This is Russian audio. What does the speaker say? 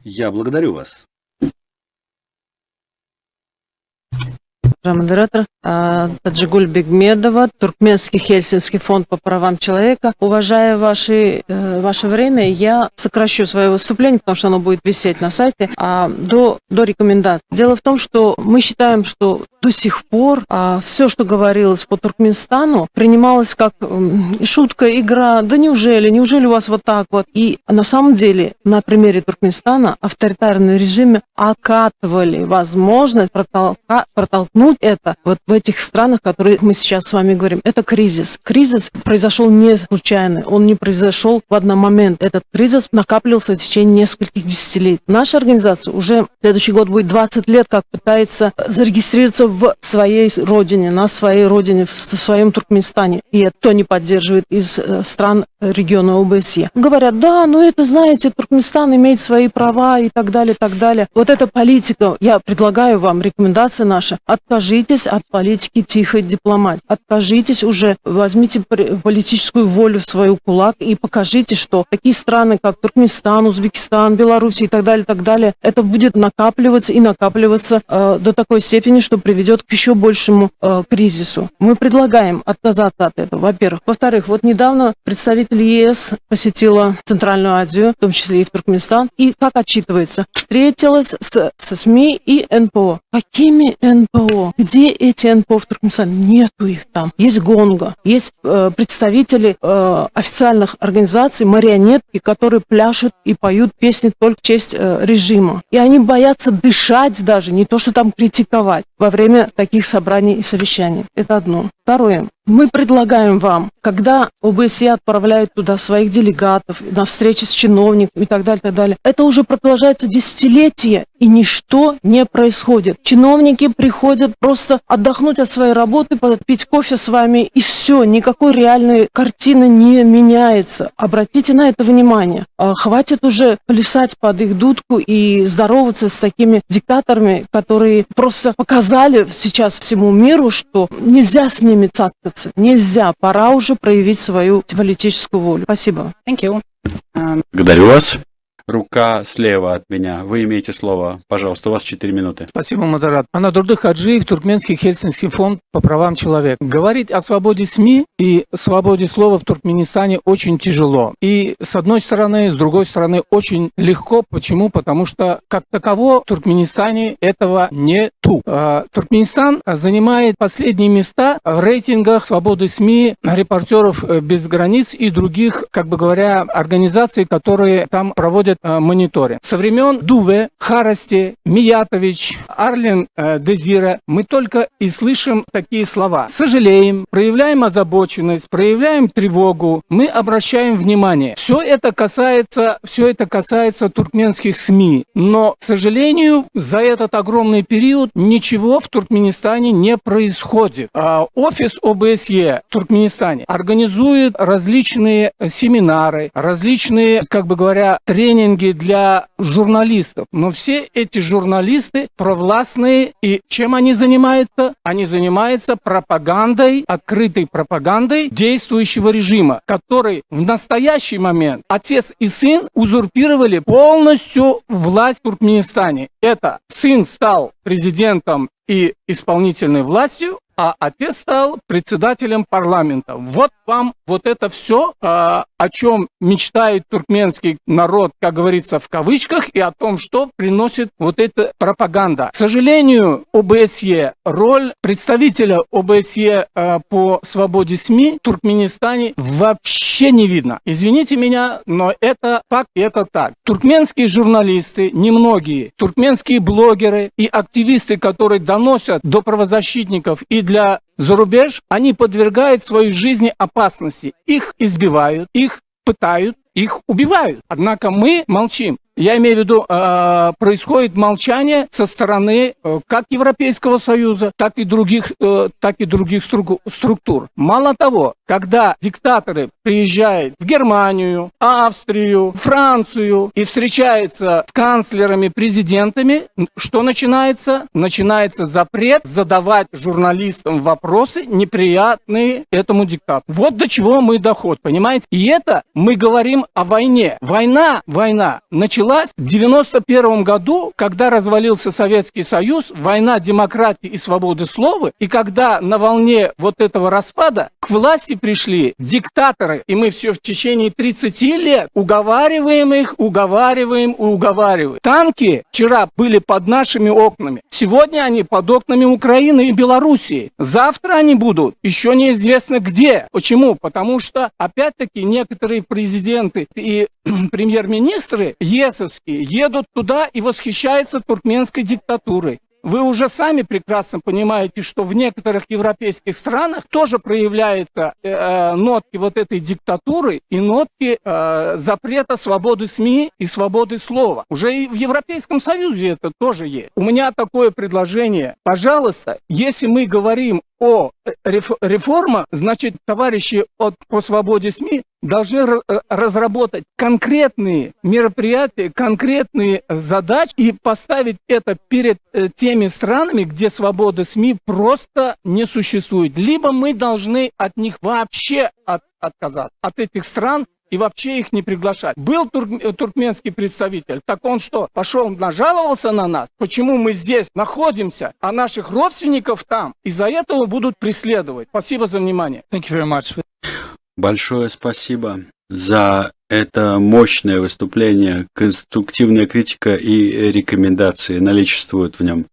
Я благодарю вас. Модератор Таджигуль Бегмедова, Туркменский Хельсинский фонд по правам человека. Уважая ваше время, я сокращу свое выступление, потому что оно будет висеть на сайте, до рекомендаций. Дело в том, что мы считаем, что до сих пор все, что говорилось по Туркменистану, принималось как шутка, игра. Да неужели у вас вот так вот? И на самом деле, на примере Туркменистана, авторитарные режимы окатывали возможность протолкнуть это вот в этих странах, которые мы сейчас с вами говорим. Это кризис. Кризис произошел не случайно, он не произошел в один момент. Этот кризис накапливался в течение нескольких десятилетий. Наша организация уже в следующий год будет 20 лет, как пытается зарегистрироваться в своей родине, на своей родине, в своем Туркменистане. И это кто не поддерживает из стран региона ОБСЕ. Говорят, да, это, знаете, Туркменистан имеет свои права и так далее, так далее. Вот эта политика, я предлагаю вам, рекомендация наша, откажитесь от политики тихой дипломатии. Откажитесь уже, возьмите политическую волю в свою кулак и покажите, что такие страны, как Туркменистан, Узбекистан, Беларусь и так далее, это будет накапливаться и накапливаться до такой степени, что приведет к еще большему кризису. Мы предлагаем отказаться от этого, во-первых. Во-вторых, вот недавно представитель ЕС посетила Центральную Азию, в том числе и в Туркменистан, и как отчитывается, встретилась со СМИ и НПО. Какими НПО? Где эти НПО в Туркменистане? Нету их там. Есть Гонга, есть представители официальных организаций, марионетки, которые пляшут и поют песни только в честь режима. И они боятся дышать даже, не то что там критиковать во время таких собраний и совещаний. Это одно. Второе. Мы предлагаем вам, когда ОБСЕ отправляет туда своих делегатов на встречи с чиновниками и так далее, это уже продолжается десятилетия, и ничто не происходит. Чиновники приходят просто отдохнуть от своей работы, пить кофе с вами, и все, никакой реальной картины не меняется. Обратите на это внимание. Хватит уже плясать под их дудку и здороваться с такими диктаторами, которые просто показали сейчас всему миру, что нельзя с ними цацкаться. Нельзя. Пора уже проявить свою политическую волю. Спасибо. Thank you. Благодарю вас. Рука слева от меня. Вы имеете слово. Пожалуйста, у вас 4 минуты. Спасибо, модератор. Анадурды Хаджиев, Туркменский Хельсинский фонд по правам человека. Говорить о свободе СМИ и свободе слова в Туркменистане очень тяжело. И с одной стороны, с другой стороны, очень легко. Почему? Потому что, как таково, в Туркменистане этого нету. Туркменистан занимает последние места в рейтингах свободы СМИ, репортеров без границ и других, организаций, которые там проводят мониторинг. Со времен Дуве, Харасти, Миятович, Арлен Дезира мы только и слышим такие слова. Сожалеем, проявляем озабоченность, проявляем тревогу, мы обращаем внимание. Все это касается туркменских СМИ. Но, к сожалению, за этот огромный период ничего в Туркменистане не происходит. Офис ОБСЕ в Туркменистане организует различные семинары, различные, тренинги для журналистов. Но все эти журналисты провластные, и чем они занимаются? Они занимаются пропагандой, открытой пропагандой действующего режима, который в настоящий момент отец и сын узурпировали полностью власть в Туркменистане. Это сын стал президентом и исполнительной властью, а отец стал председателем парламента. Вот вам вот это все, о чем мечтает туркменский народ, как говорится, в кавычках, и о том, что приносит вот эта пропаганда. К сожалению, ОБСЕ, роль представителя ОБСЕ по свободе СМИ в Туркменистане вообще не видно. Извините меня, но это факт, и это так. Туркменские журналисты, немногие, туркменские блогеры и активисты, которые доносят до правозащитников и для зарубеж, они подвергают своей жизни опасности. Их избивают, их пытают, их убивают. Однако мы молчим. Я имею в виду, происходит молчание со стороны как Европейского Союза, так и других структур. Мало того, когда диктаторы приезжают в Германию, Австрию, Францию и встречаются с канцлерами, президентами, что начинается? Начинается запрет задавать журналистам вопросы, неприятные этому диктатору. Вот до чего мы доходим, понимаете? И это мы говорим о войне. Война началась в 91 году, когда развалился Советский Союз, война демократии и свободы слова, и когда на волне вот этого распада к власти пришли диктаторы, и мы все в течение 30 лет уговариваем их. Танки вчера были под нашими окнами, сегодня они под окнами Украины и Белоруссии, завтра они будут еще неизвестно где. Почему? Потому что, опять-таки, некоторые президенты и премьер-министры ЕСовские едут туда и восхищаются туркменской диктатурой. Вы уже сами прекрасно понимаете, что в некоторых европейских странах тоже проявляются нотки вот этой диктатуры и нотки запрета свободы СМИ и свободы слова. Уже и в Европейском Союзе это тоже есть. У меня такое предложение. Пожалуйста, если мы говорим о реформах, значит, товарищи по свободе СМИ должны разработать конкретные мероприятия, конкретные задачи и поставить это перед теми странами, где свобода СМИ просто не существует. Либо мы должны от них вообще отказаться, от этих стран, и вообще их не приглашать. Был туркменский представитель, так он что, пошел нажаловался на нас? Почему мы здесь находимся, а наших родственников там? Из-за этого будут преследовать. Спасибо за внимание. Thank you very much. Большое спасибо за это мощное выступление. Конструктивная критика и рекомендации наличествуют в нем.